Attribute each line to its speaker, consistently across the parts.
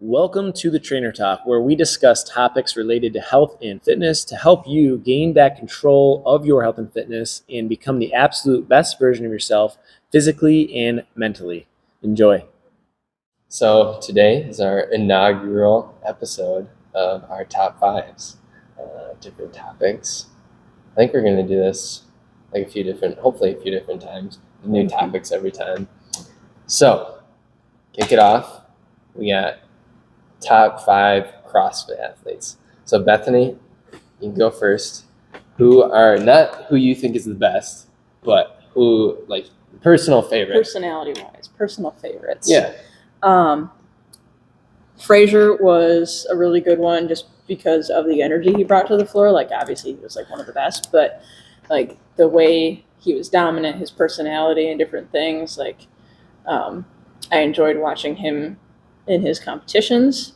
Speaker 1: Welcome to the Trainer Talk, where we discuss topics related to health and fitness to help you gain back control of your health and fitness and become the absolute best version of yourself physically and mentally. Enjoy.
Speaker 2: So today is our inaugural episode of our top fives, different topics. I think we're going to do this hopefully a few different times, new topics every time. So, kick it off. We got top 5 CrossFit athletes. So Bethany, you can go first. Who are not who you think is the best, but who like personal favorite?
Speaker 3: Personality-wise, personal favorites.
Speaker 2: Yeah.
Speaker 3: Frazier was a really good one just because of the energy he brought to the floor. Like, obviously, he was like one of the best, but like the way he was dominant, his personality and different things. Like, I enjoyed watching him in his competitions.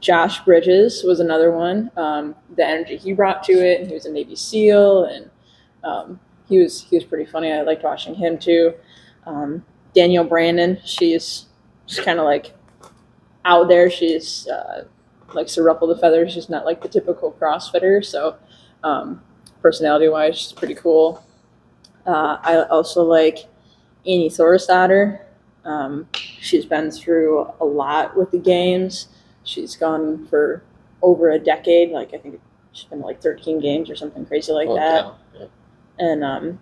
Speaker 3: Josh Bridges was another one. The energy he brought to it, and he was a Navy SEAL, and he was pretty funny. I liked watching him too. Danielle Brandon, she's kind of like out there. She's likes to ruffle the feathers. She's not like the typical CrossFitter. So personality-wise, she's pretty cool. I also like Annie Thorisdottir. She's been through a lot with the games. She's gone for over a decade. Like, I think she's been like 13 games or something crazy like that.
Speaker 2: Wow. Yeah.
Speaker 3: And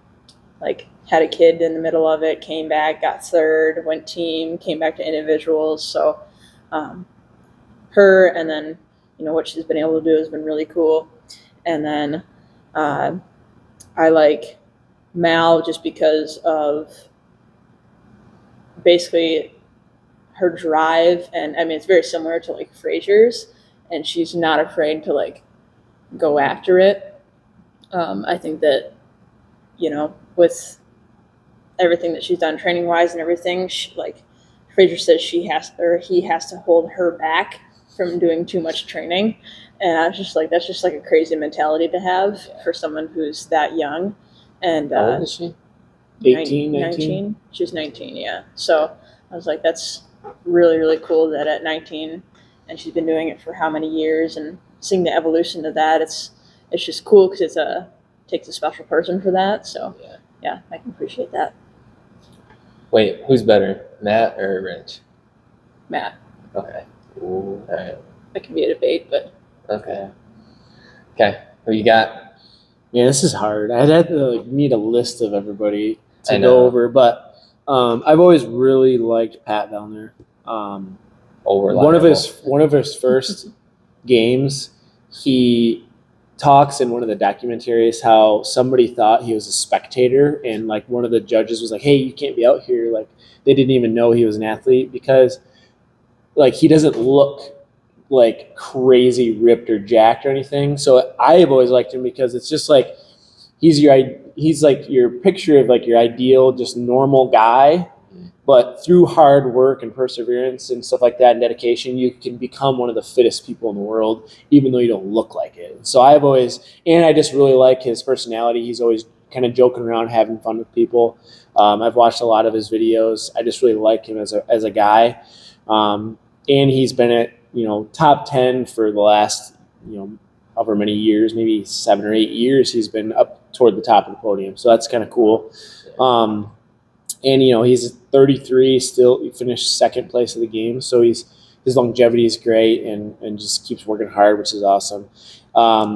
Speaker 3: like had a kid in the middle of it, came back, got third, went team, came back to individuals. So her, and then what she's been able to do has been really cool. And then I like Mal just because of basically her drive, and I mean it's very similar to like Frazier's, and she's not afraid to like go after it. I think that with everything that she's done training wise and everything, like Frazier says, he has to hold her back from doing too much training, and I was just like, that's just like a crazy mentality to have for someone who's that young. And
Speaker 2: How old is she?
Speaker 1: 18, 19?
Speaker 3: She's 19, yeah. So I was like, that's really, really cool that at 19, and she's been doing it for how many years, and seeing the evolution of that, it's just cool because takes a special person for that. So yeah, I can appreciate that.
Speaker 2: Wait, who's better, Matt or Rich?
Speaker 3: Matt.
Speaker 2: Okay. Ooh, all right.
Speaker 3: That can be a debate, but
Speaker 2: Okay. Who you got?
Speaker 1: Yeah, this is hard. I'd have to need a list of everybody
Speaker 2: I
Speaker 1: to
Speaker 2: know.
Speaker 1: go over, but I've always really liked Pat Vellner. One of his first games, he talks in one of the documentaries how somebody thought he was a spectator, and like one of the judges was like, "Hey, you can't be out here." Like, they didn't even know he was an athlete because like he doesn't look like crazy ripped or jacked or anything. So I have always liked him because it's just like he's like your picture of like your ideal just normal guy, but through hard work and perseverance and stuff like that and dedication, you can become one of the fittest people in the world, even though you don't look like it. So I just really like his personality. He's always kind of joking around, having fun with people. I've watched a lot of his videos. I just really like him as a guy. And he's been at, top 10 for the last, however many years, maybe 7 or 8 years, he's been up toward the top of the podium. So that's kind of cool. And, he's 33, still he finished second place of the game. So his longevity is great and just keeps working hard, which is awesome.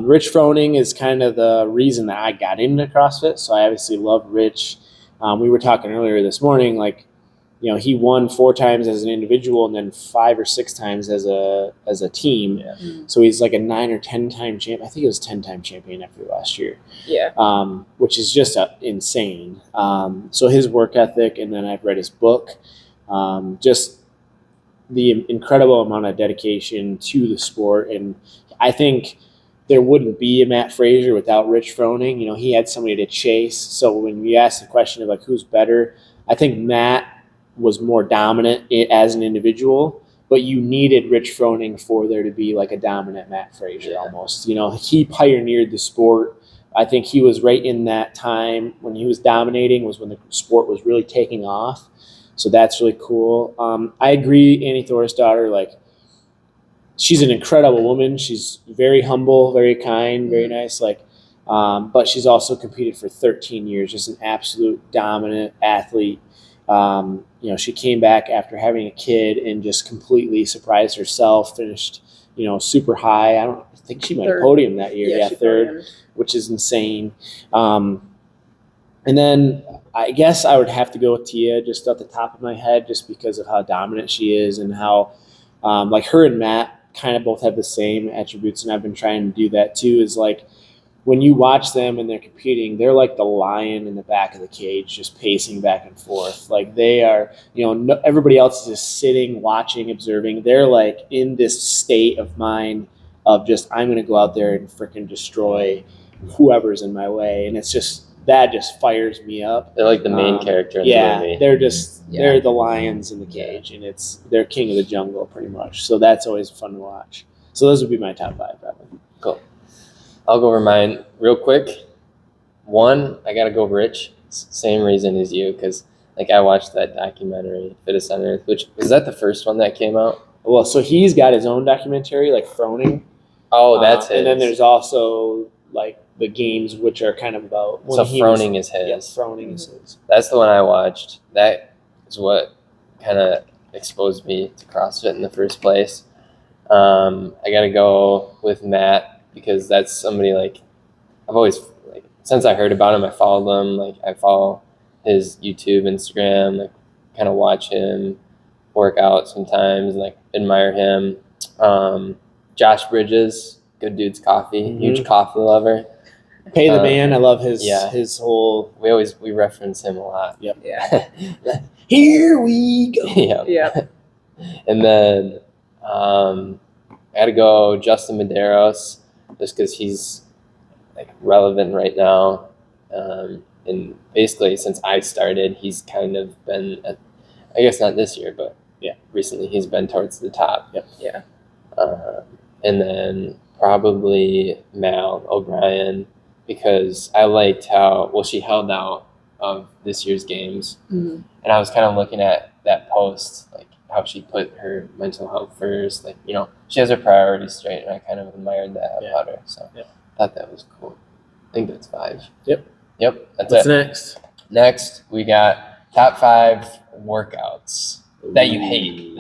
Speaker 1: Rich Froning is kind of the reason that I got into CrossFit. So I obviously love Rich. We were talking earlier this morning, like, he won 4 times as an individual and then 5 or 6 times as a team.
Speaker 2: Yeah.
Speaker 1: So he's like a 9 or 10 time champ. I think it was 10-time champion after last year.
Speaker 3: yeah.
Speaker 1: Which is just insane. So his work ethic, and then I've read his book, just the incredible amount of dedication to the sport. And I think there wouldn't be a Matt Frazier without Rich Froning. He had somebody to chase. So when we ask the question of like who's better, I think Matt was more dominant as an individual, but you needed Rich Froning for there to be like a dominant Matt Frazier almost. He pioneered the sport. I think he was right in that time when he was dominating was when the sport was really taking off. So that's really cool. I agree, Annie Thor's daughter, like, she's an incredible woman. She's very humble, very kind, very nice. Like, but she's also competed for 13 years, just an absolute dominant athlete. She came back after having a kid and just completely surprised herself. Finished, super high. I think she might have podiumed that year. Yeah, third, podiumed. Which is insane. And then I guess I would have to go with Tia, just off the top of my head, just because of how dominant she is and how, like, her and Matt kind of both have the same attributes, and I've been trying to do that too. Is like, when you watch them and they're competing, they're like the lion in the back of the cage, just pacing back and forth. Like, they are, everybody else is just sitting, watching, observing. They're like in this state of mind of just, I'm going to go out there and freaking destroy whoever's in my way. And it's just, that just fires me up.
Speaker 2: They're like the main character in the movie.
Speaker 1: They're the lions in the cage, and they're king of the jungle pretty much. So that's always fun to watch. So those would be my top 5, probably.
Speaker 2: Cool. I'll go over mine real quick. 1, I gotta go Rich. Same reason as you, because like I watched that documentary, Fittest on Earth, which was that the first one that came out?
Speaker 1: Well, so he's got his own documentary, like Froning.
Speaker 2: Oh, that's his.
Speaker 1: And then there's also like the games, which are kind of about.
Speaker 2: So Froning is his.
Speaker 1: Yes, Froning is his.
Speaker 2: That's the one I watched. That is what kind of exposed me to CrossFit in the first place. I gotta go with Matt, because that's somebody, like, I've always, like, since I heard about him, I followed him. Like, I follow his YouTube, Instagram, like, kind of watch him work out sometimes, and, like, admire him. Josh Bridges, Good Dude's Coffee, huge coffee lover.
Speaker 1: Pay the Man, I love his whole.
Speaker 2: We reference him a lot.
Speaker 1: Yep. Yeah. Here we go.
Speaker 3: Yeah.
Speaker 2: And then I got to go Justin Medeiros, just because he's, like, relevant right now. And basically, since I started, he's kind of been, I guess not this year, but recently he's been towards the top.
Speaker 1: Yep.
Speaker 3: Yeah.
Speaker 2: And then probably Mal O'Brien, because I liked how well she held out of this year's games.
Speaker 3: Mm-hmm.
Speaker 2: And I was kind of looking at that post, like, how she put her mental health first. Like, she has her priorities straight, and I kind of admired that about her. So I thought that was cool. I think that's 5.
Speaker 1: Yep.
Speaker 2: That's
Speaker 1: What's
Speaker 2: it.
Speaker 1: next?
Speaker 2: Next, we got top 5 workouts that you hate.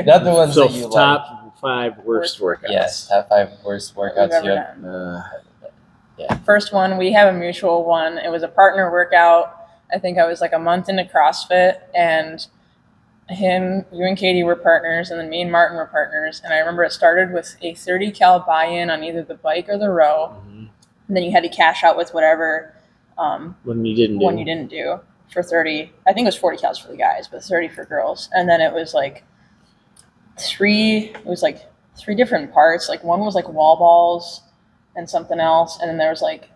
Speaker 2: Not the ones that you like.
Speaker 1: Top 5 worst workouts.
Speaker 2: Yes, top 5 worst workouts you have.
Speaker 3: First one, we have a mutual one. It was a partner workout. I think I was like a month into CrossFit, and you and Katie were partners, and then me and Martin were partners. And I remember it started with a 30 cal buy-in on either the bike or the row. Mm-hmm. And then you had to cash out with whatever
Speaker 1: one you didn't
Speaker 3: do for 30. I think it was 40 cals for the guys, but 30 for girls. And then it was like 3 different parts. Like, one was like wall balls and something else. And then there was like,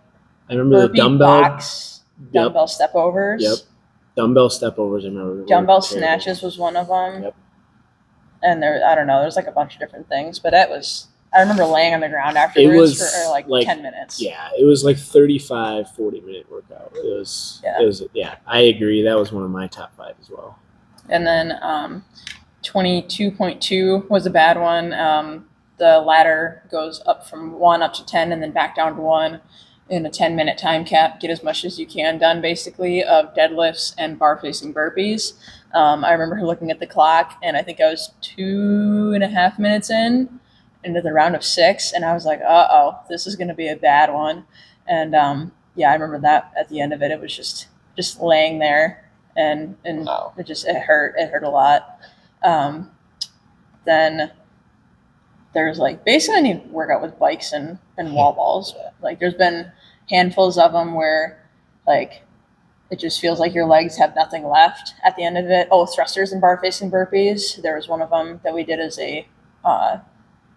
Speaker 1: I remember the dumbbell
Speaker 3: step overs.
Speaker 1: Yep. Dumbbell step overs, I remember.
Speaker 3: Dumbbell snatches was one of them.
Speaker 1: Yep.
Speaker 3: And there's like a bunch of different things, but I remember laying on the ground afterwards for like 10 minutes.
Speaker 1: Yeah, it was like 35, 40-minute workout. It was, I agree. That was one of my top 5 as well.
Speaker 3: And then 22.2 was a bad one. The ladder goes up from 1 up to 10 and then back down to 1 in a 10-minute time cap. Get as much as you can done, basically, of deadlifts and bar facing burpees. I remember looking at the clock, and I think I was 2.5 minutes into the round of 6, and I was like, this is going to be a bad one. And I remember that at the end of it, it was just laying there, and wow. It hurt a lot. Then there's like basically any workout with bikes and wall balls. Like, there's been handfuls of them where like it just feels like your legs have nothing left at the end of it. Oh, thrusters and bar facing burpees. There was one of them that we did as a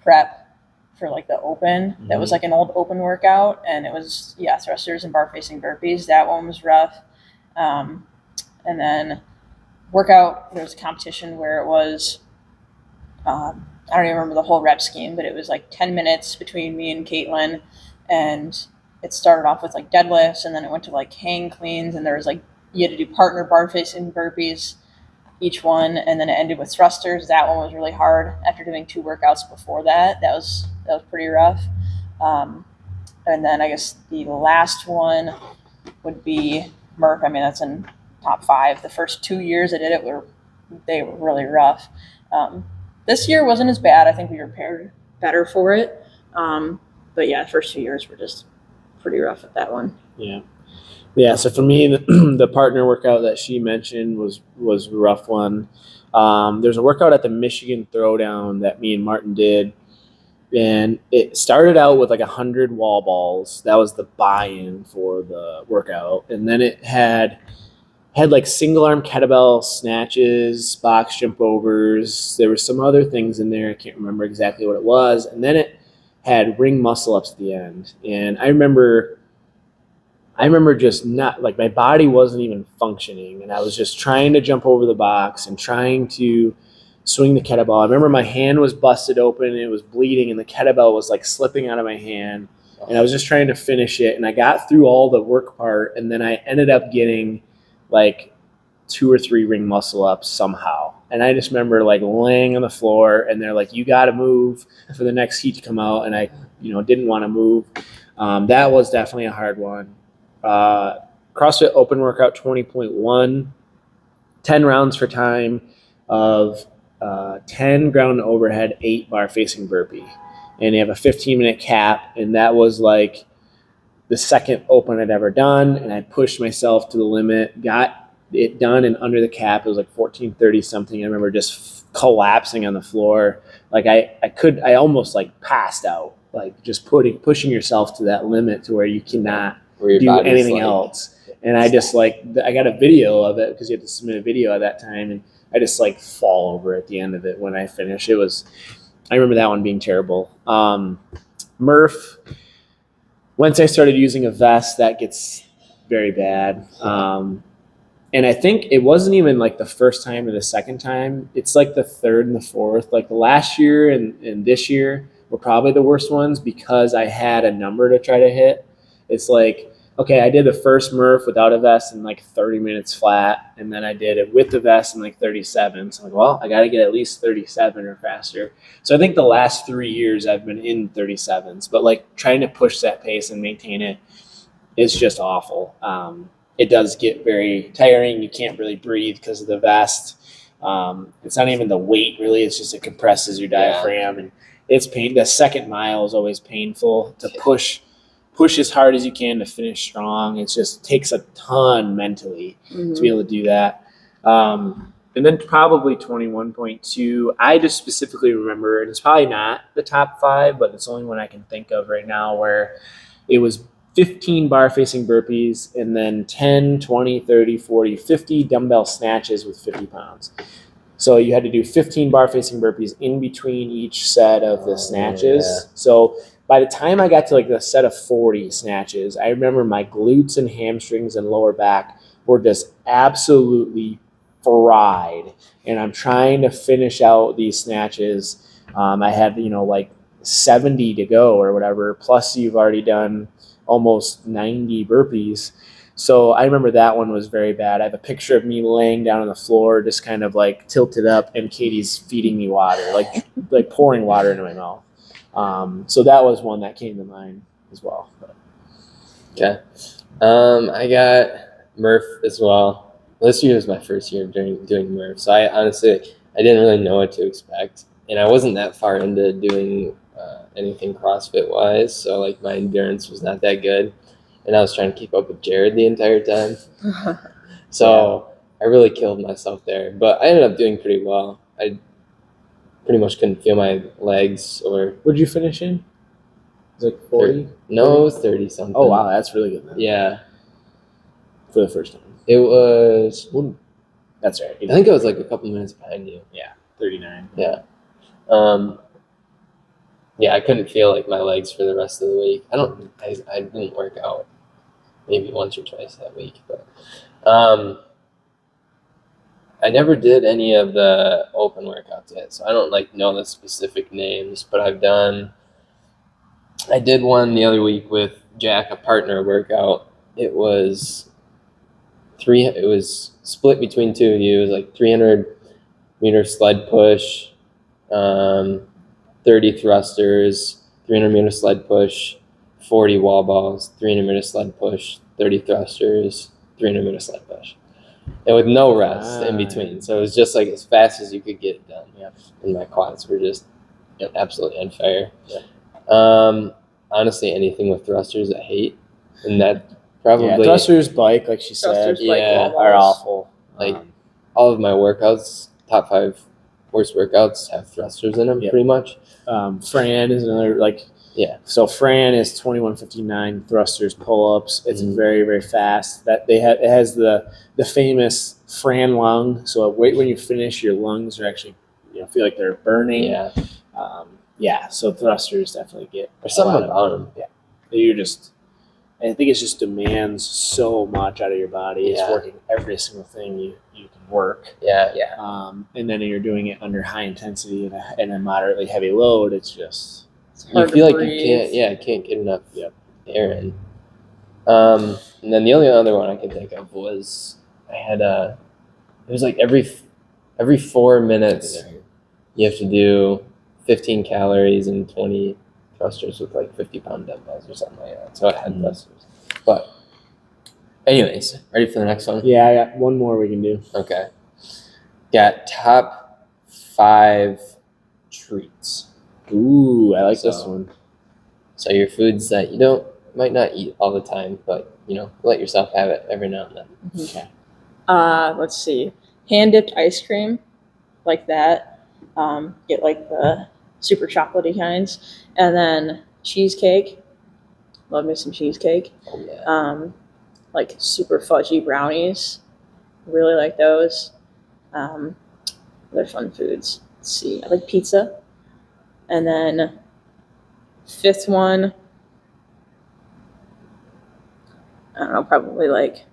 Speaker 3: prep for like the open. Mm-hmm. That was like an old open workout, and it was thrusters and bar facing burpees. That one was rough. And then workout, there was a competition where it was I don't even remember the whole rep scheme, but it was like 10 minutes between me and Caitlin, and it started off with like deadlifts, and then it went to like hang cleans, and there was like, you had to do partner bar facing burpees each one, and then it ended with thrusters. That one was really hard after doing 2 workouts before that. That was pretty rough. And then I guess the last one would be Murph. I mean, that's in top 5. The first 2 years I did it they were really rough. This year wasn't as bad. I think we prepared better for it. But yeah, the first 2 years were just pretty rough at that one.
Speaker 1: Yeah. So for me, the partner workout that she mentioned was a rough one. There's a workout at the Michigan Throwdown that me and Martin did, and it started out with like 100 wall balls. That was the buy-in for the workout, and then it had like single arm kettlebell snatches, box jump overs. There were some other things in there. I can't remember exactly what it was, and then it had ring muscle ups at the end. And I remember just not, like, my body wasn't even functioning, and I was just trying to jump over the box and trying to swing the kettlebell. I remember my hand was busted open and it was bleeding, and the kettlebell was like slipping out of my hand, and I was just trying to finish it. And I got through all the work part, and then I ended up getting like 2 or 3 ring muscle ups somehow. And I just remember like laying on the floor, and they're like, "You got to move for the next heat to come out." And I, didn't want to move. That was definitely a hard one. CrossFit Open Workout 20.1, 10 rounds for time of 10 ground overhead, 8 bar facing burpee. And you have a 15-minute cap, and that was like the second open I'd ever done, and I pushed myself to the limit, got it done, and under the cap, it was like 14:30 something. I remember just collapsing on the floor. Like I almost like passed out, like just pushing yourself to that limit to where you cannot do anything else. And I just I got a video of it, because you have to submit a video at that time, and I just like fall over at the end of it when I finish. I remember that one being terrible. Murph, once I started using a vest, that gets very bad. And I think it wasn't even like the first time or the second time. It's like the third and the fourth. Like the last year and this year were probably the worst ones, because I had a number to try to hit. It's like, okay, I did the first Murph without a vest in like 30 minutes flat, and then I did it with the vest in like 37. So I'm like, well, I got to get at least 37 or faster. So I think the last 3 years I've been in 37s, but like trying to push that pace and maintain it is just awful. It does get very tiring. You can't really breathe because of the vest. It's not even the weight, really. It's just it compresses your diaphragm, and it's pain. The second mile is always painful to push as hard as you can to finish strong. It just takes a ton mentally to be able to do that. And then probably 21.2, I just specifically remember, and it's probably not the top 5, but it's the only one I can think of right now, where it was 15 bar facing burpees, and then 10, 20, 30, 40, 50 dumbbell snatches with 50 pounds. So you had to do 15 bar facing burpees in between each set of the snatches. Yeah. So by the time I got to like the set of 40 snatches, I remember my glutes and hamstrings and lower back were just absolutely fried. And I'm trying to finish out these snatches. I had, like 70 to go or whatever, plus you've already done almost 90 burpees. So I remember that one was very bad. I have a picture of me laying down on the floor, just kind of like tilted up, and Katie's feeding me water, like pouring water into my mouth. So that was one that came to mind as well.
Speaker 2: Okay. I got Murph as well. This year was my first year doing Murph, so I didn't really know what to expect, and I wasn't that far into doing anything CrossFit wise, so like my endurance was not that good, and I was trying to keep up with Jared the entire time. So I really killed myself there, but I ended up doing pretty well. I pretty much couldn't feel my legs. Or
Speaker 1: what'd you finish in? It was like 40?
Speaker 2: No, it was 30 something.
Speaker 1: Oh wow, that's really good then.
Speaker 2: Yeah.
Speaker 1: For the first time.
Speaker 2: It was.
Speaker 1: That's right.
Speaker 2: I think it was like a couple minutes behind you.
Speaker 1: Yeah, 39.
Speaker 2: Yeah. Yeah, I couldn't feel like my legs for the rest of the week. I didn't work out maybe once or twice that week, but I never did any of the open workouts yet, so I don't know the specific names, but I did one the other week with Jack, a partner workout. It was It was split between two of you. It was like 300-meter sled push, 30 thrusters, 300-meter sled push, 40 wall balls, 300-meter sled push, 30 thrusters, 300-meter sled push, and with no rest in between. So it was just like as fast as you could get it done.
Speaker 1: Yep.
Speaker 2: And my quads were just absolutely on fire.
Speaker 1: Yep.
Speaker 2: Honestly, anything with thrusters I hate, and that probably
Speaker 1: thrusters, bike, like she said,
Speaker 3: Thrusters, bike, wall
Speaker 1: are
Speaker 3: balls.
Speaker 1: awful.
Speaker 2: Like all of my workouts, top 5 worst workouts have thrusters in them,
Speaker 1: Yep.
Speaker 2: pretty much.
Speaker 1: Fran is another So Fran is 2159 thrusters pull-ups. It's very, very fast. It has the famous Fran lung. So when you finish, your lungs are actually feel like they're burning. So thrusters definitely get.
Speaker 2: There's something about them.
Speaker 1: Yeah, I think it just demands so much out of your body. It's
Speaker 2: Yeah.
Speaker 1: working every single thing you can work.
Speaker 2: Yeah.
Speaker 1: And then you're doing it under high intensity and a moderately heavy load. It's just
Speaker 2: You feel like you can't get enough air in. And then the only other one I can think of was I had it was like every 4 minutes you have to do 15 calories and 20 thrusters with like 50-pound dumbbells or something like that. So I had thrusters. But anyways, ready for the next one?
Speaker 1: Yeah, I got one more we can do.
Speaker 2: Okay. Got top 5 treats.
Speaker 1: Ooh, I like this one.
Speaker 2: So your foods that you might not eat all the time, but let yourself have it every now and then.
Speaker 1: Okay.
Speaker 3: Let's see. Hand dipped ice cream, like that. Get like the super chocolatey kinds, and then cheesecake. Love me some cheesecake.
Speaker 2: Oh yeah.
Speaker 3: Like super fudgy brownies. Really like those. Other fun foods. Let's see. I like pizza. And then 5th one, I don't know, probably like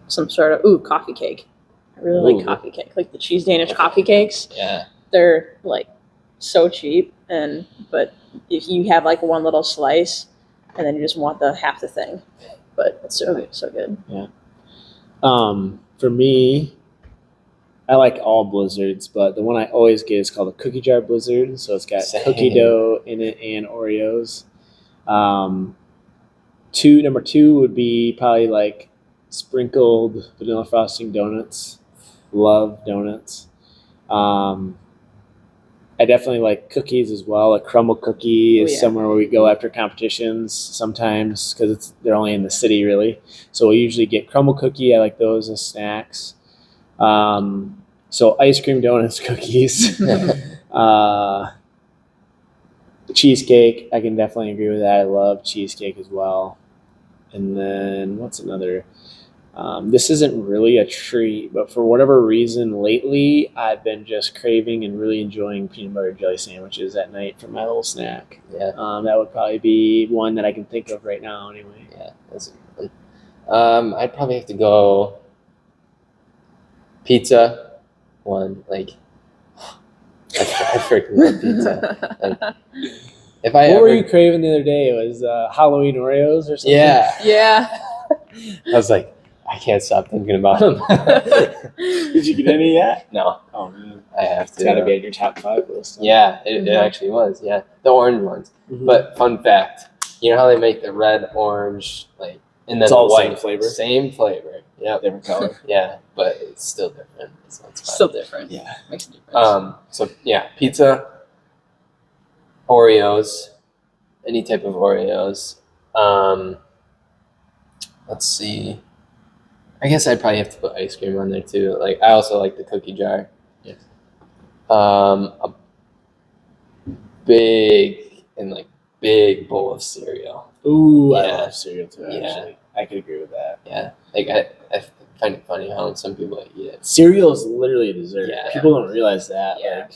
Speaker 3: some sort of coffee cake. I really like coffee cake, like the cheese Danish coffee cakes.
Speaker 2: Yeah.
Speaker 3: They're like so cheap, but if you have like one little slice, and then you just want half the thing, but it's so good.
Speaker 1: Yeah. For me, I like all blizzards, but the one I always get is called a cookie jar blizzard. So it's got cookie dough in it and Oreos. Number 2 would be probably like sprinkled vanilla frosting donuts. Love donuts. I definitely like cookies as well. A crumble cookie is somewhere where we go after competitions sometimes because they're only in the city really. So we usually get crumble cookie. I like those as snacks. So ice cream, donuts, cookies, cheesecake. I can definitely agree with that. I love cheesecake as well. And then what's another? This isn't really a treat, but for whatever reason lately, I've been just craving and really enjoying peanut butter jelly sandwiches at night for my little snack.
Speaker 2: Yeah.
Speaker 1: That would probably be one that I can think of right now anyway.
Speaker 2: Yeah, that's a good one. I'd probably have to go pizza. One, like, I freaking love pizza. Like,
Speaker 1: What were you craving the other day? It was Halloween Oreos or something?
Speaker 3: Yeah.
Speaker 2: I was like, I can't stop thinking about them.
Speaker 1: Did you get any yet?
Speaker 2: No.
Speaker 1: Oh man,
Speaker 2: I have to.
Speaker 1: It's got to be on your top 5 list.
Speaker 2: Yeah, it actually was. Yeah, the orange ones.
Speaker 1: Mm-hmm.
Speaker 2: But fun fact, you know how they make the red, orange, like, and then
Speaker 1: it's
Speaker 2: the
Speaker 1: all
Speaker 2: white
Speaker 1: same flavor.
Speaker 2: Same flavor. Yeah,
Speaker 1: different color.
Speaker 2: Yeah, but it's still different. So it's fine.
Speaker 3: Still different.
Speaker 1: Yeah,
Speaker 3: makes a difference.
Speaker 2: So yeah, pizza, Oreos, any type of Oreos. Let's see. I guess I'd probably have to put ice cream on there too. Like I also like the cookie jar.
Speaker 1: Yeah.
Speaker 2: A big bowl of cereal.
Speaker 1: Ooh,
Speaker 2: Yeah.
Speaker 1: I love cereal too. Actually,
Speaker 2: Yeah.
Speaker 1: I could agree with that.
Speaker 2: Yeah, like I find it funny how some people eat it.
Speaker 1: Cereal is literally a dessert.
Speaker 2: Yeah.
Speaker 1: People don't realize that.
Speaker 2: Yeah.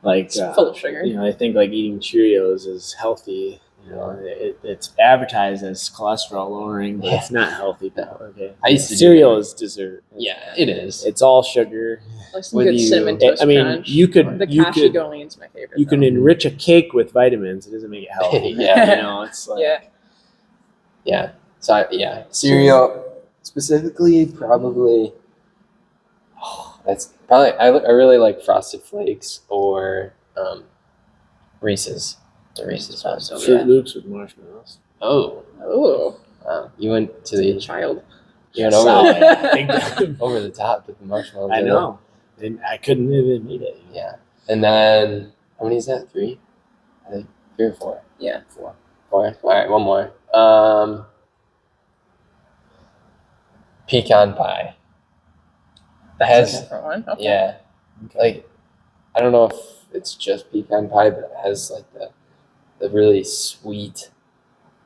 Speaker 1: Like
Speaker 3: It's full of sugar.
Speaker 1: I think like eating Cheerios is healthy. It's advertised as cholesterol lowering, but it's not healthy. Okay.
Speaker 2: I used to do
Speaker 1: Cereal
Speaker 2: that.
Speaker 1: is dessert.
Speaker 2: Yeah, it is.
Speaker 1: It's all sugar.
Speaker 3: Like some
Speaker 2: With
Speaker 3: good
Speaker 2: you-
Speaker 3: cinnamon toast
Speaker 1: I mean,
Speaker 3: crunch.
Speaker 1: you could
Speaker 3: The
Speaker 1: you
Speaker 3: Kashi
Speaker 1: could
Speaker 3: Golean's my favorite.
Speaker 1: you can
Speaker 3: though.
Speaker 1: enrich a cake with vitamins. It doesn't make it healthy.
Speaker 2: Yeah.
Speaker 1: It's like
Speaker 3: Yeah.
Speaker 2: Yeah. So yeah, cereal specifically probably. That's probably I really like Frosted Flakes or Reese's. The Reese's one.
Speaker 3: So
Speaker 1: Fruit Loops with marshmallows.
Speaker 2: Oh, wow! You went to the
Speaker 3: child.
Speaker 2: You went over the top with the marshmallows.
Speaker 1: I know. And I couldn't even eat it.
Speaker 2: Yeah. And then how many is that? 3? I think 3 or 4.
Speaker 3: Yeah.
Speaker 2: 4. All right, one more. Pecan pie. That has
Speaker 3: different one. Okay.
Speaker 2: yeah. Like I don't know if it's just pecan pie, but it has like the really sweet,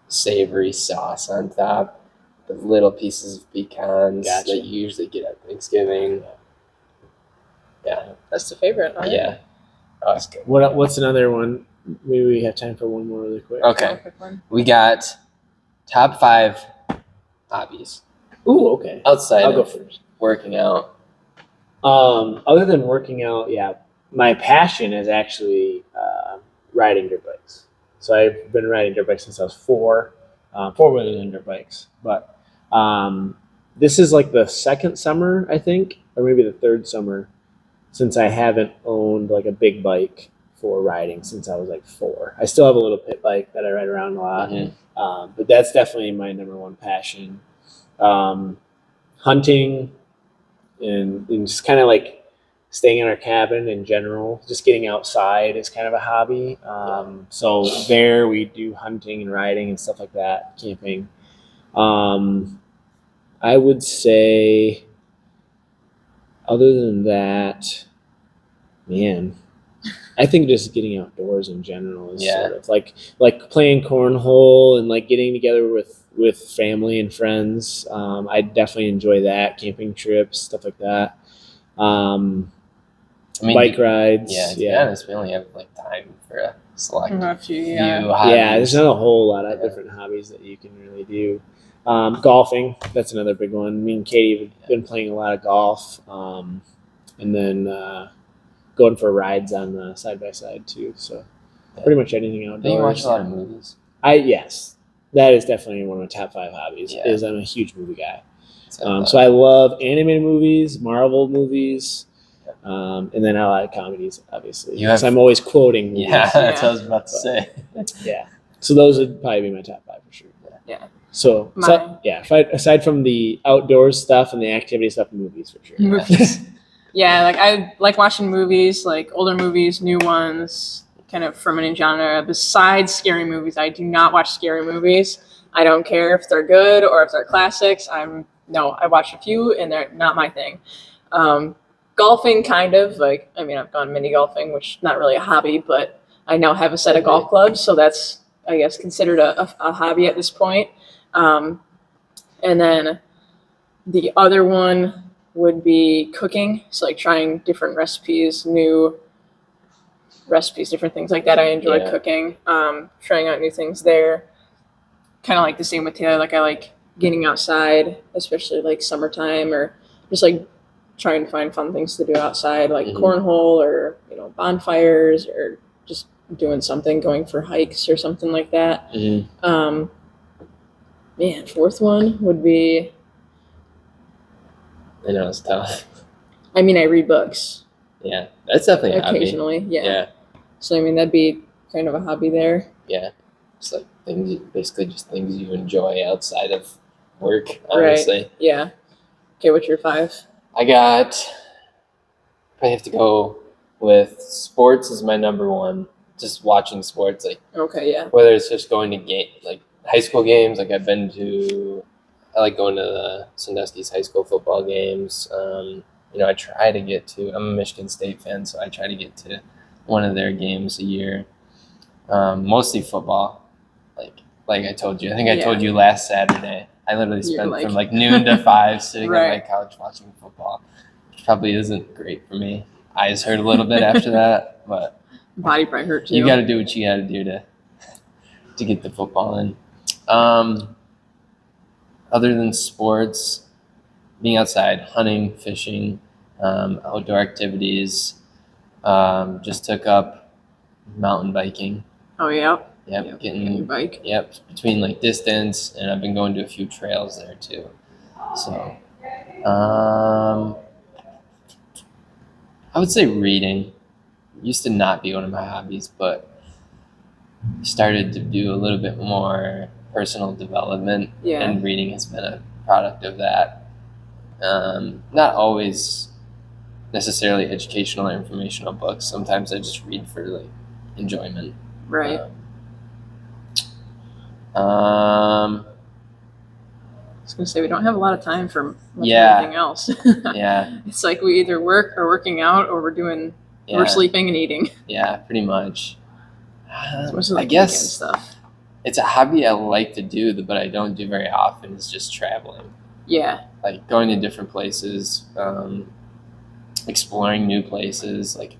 Speaker 2: savory sauce on top. The little pieces of pecans
Speaker 1: Gotcha.
Speaker 2: that you usually get at Thanksgiving. Yeah.
Speaker 3: That's the favorite. Right?
Speaker 2: Yeah. Oh, that's good.
Speaker 1: What's another one? Maybe we have time for one more really quick.
Speaker 2: Okay. We got top 5 hobbies
Speaker 1: Ooh, okay.
Speaker 2: outside
Speaker 1: I'll go
Speaker 2: of
Speaker 1: first.
Speaker 2: working out.
Speaker 1: Other than working out, yeah, my passion is actually riding dirt bikes. So I've been riding dirt bikes since I was 4, 4-wheelers and dirt bikes. But this is like the second summer, I think, or maybe the third summer since I haven't owned like a big bike for riding since I was like 4. I still have a little pit bike that I ride around a lot, but that's definitely my number one passion. Hunting and just kind of like staying in our cabin in general, just getting outside is kind of a hobby. So there we do hunting and riding and stuff like that, camping. I would say other than that, man, I think just getting outdoors in general is sort of like playing cornhole and like getting together with family and friends. I definitely enjoy that. Camping trips, stuff like that. Bike rides.
Speaker 2: Yeah, to be honest, we only have like time for a select few hobbies.
Speaker 1: Yeah, there's not a whole lot of different hobbies that you can really do. Golfing, that's another big one. Me and Katie have been playing a lot of golf, and then going for rides on the side-by-side too. So pretty much anything outdoors.
Speaker 2: Do you watch a lot of movies?
Speaker 1: Yes, that is definitely one of my top 5 hobbies.
Speaker 2: Yeah.
Speaker 1: Is I'm a huge movie guy. So I love animated movies, Marvel movies, and then I like comedies, obviously. Because I'm always quoting movies.
Speaker 2: Yeah, that's what I was about to say.
Speaker 1: Yeah. So those would probably be my top 5 for sure.
Speaker 3: Yeah.
Speaker 1: So yeah, aside from the outdoors stuff and the activity stuff, movies for sure.
Speaker 3: Movies. Yeah, like I like watching movies, like older movies, new ones, kind of from any genre. Besides scary movies, I do not watch scary movies. I don't care if they're good or if they're classics. I watch a few and they're not my thing. Golfing, kind of like, I mean, I've gone mini golfing, which not really a hobby, but I now have a set of golf clubs, so that's, I guess, considered a hobby at this point. And then the other one would be cooking, so like trying different recipes, new recipes, different things like that. I enjoy cooking, trying out new things there. Kind of like the same with Taylor. Like I like getting outside, especially like summertime, or just like trying to find fun things to do outside, like cornhole or bonfires, or just doing something, going for hikes or something like that. Man, fourth one would be.
Speaker 2: I know it's tough.
Speaker 3: I mean, I read books.
Speaker 2: Yeah, that's definitely a hobby.
Speaker 3: Occasionally, yeah. So I mean, that'd be kind of a hobby there.
Speaker 2: Yeah, it's like basically just things you enjoy outside of work. Honestly.
Speaker 3: Right. Yeah. Okay, what's your 5?
Speaker 2: I probably have to go with sports as my number one. Just watching sports, like whether it's just going to like high school games, like I like going to the Sandusky's high school football games. I try to get to. I'm a Michigan State fan, so I try to get to one of their games a year. Mostly football, like I told you. I think I told you last Saturday. I literally spent from like noon to 5 sitting on my couch watching football, which probably isn't great for me. Eyes hurt a little bit after that, but
Speaker 3: body probably hurt too.
Speaker 2: You got to do what you got to do to get the football in. Other than sports, being outside, hunting, fishing, outdoor activities, just took up mountain biking.
Speaker 3: Oh yeah.
Speaker 2: getting
Speaker 3: your bike.
Speaker 2: Yep, between like distance, and I've been going to a few trails there too. So, I would say reading used to not be one of my hobbies, but started to do a little bit more personal development, and reading has been a product of that. Not always necessarily educational or informational books. Sometimes I just read for like enjoyment.
Speaker 3: Right.
Speaker 2: I
Speaker 3: was gonna say we don't have a lot of time for anything else.
Speaker 2: Yeah.
Speaker 3: It's like we either work or working out, or we're sleeping and eating.
Speaker 2: Yeah, pretty much.
Speaker 3: I guess stuff.
Speaker 2: It's a hobby I like to do, but I don't do very often. Is just traveling.
Speaker 3: Yeah.
Speaker 2: Like going to different places, exploring new places. Like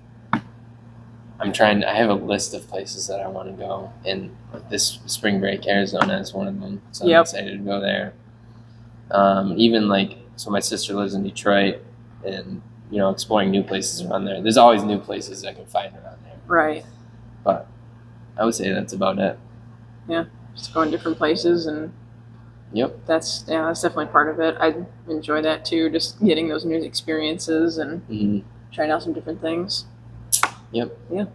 Speaker 2: I have a list of places that I want to go, and this spring break, Arizona is one of them. So I'm excited to go there. Even so my sister lives in Detroit, and exploring new places around there. There's always new places I can find around there.
Speaker 3: Right.
Speaker 2: But I would say that's about it.
Speaker 3: Yeah, just going different places, and that's definitely part of it. I enjoy that too, just getting those new experiences and trying out some different things.
Speaker 2: Yep.
Speaker 3: Yeah.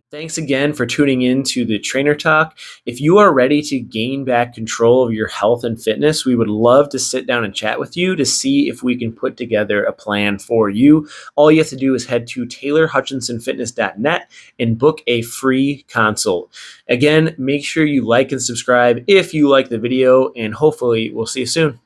Speaker 1: Thanks again for tuning in to the Trainer Talk. If you are ready to gain back control of your health and fitness, we would love to sit down and chat with you to see if we can put together a plan for you. All you have to do is head to taylorhutchinsonfitness.net and book a free consult. Again, make sure you like and subscribe if you like the video, and hopefully we'll see you soon.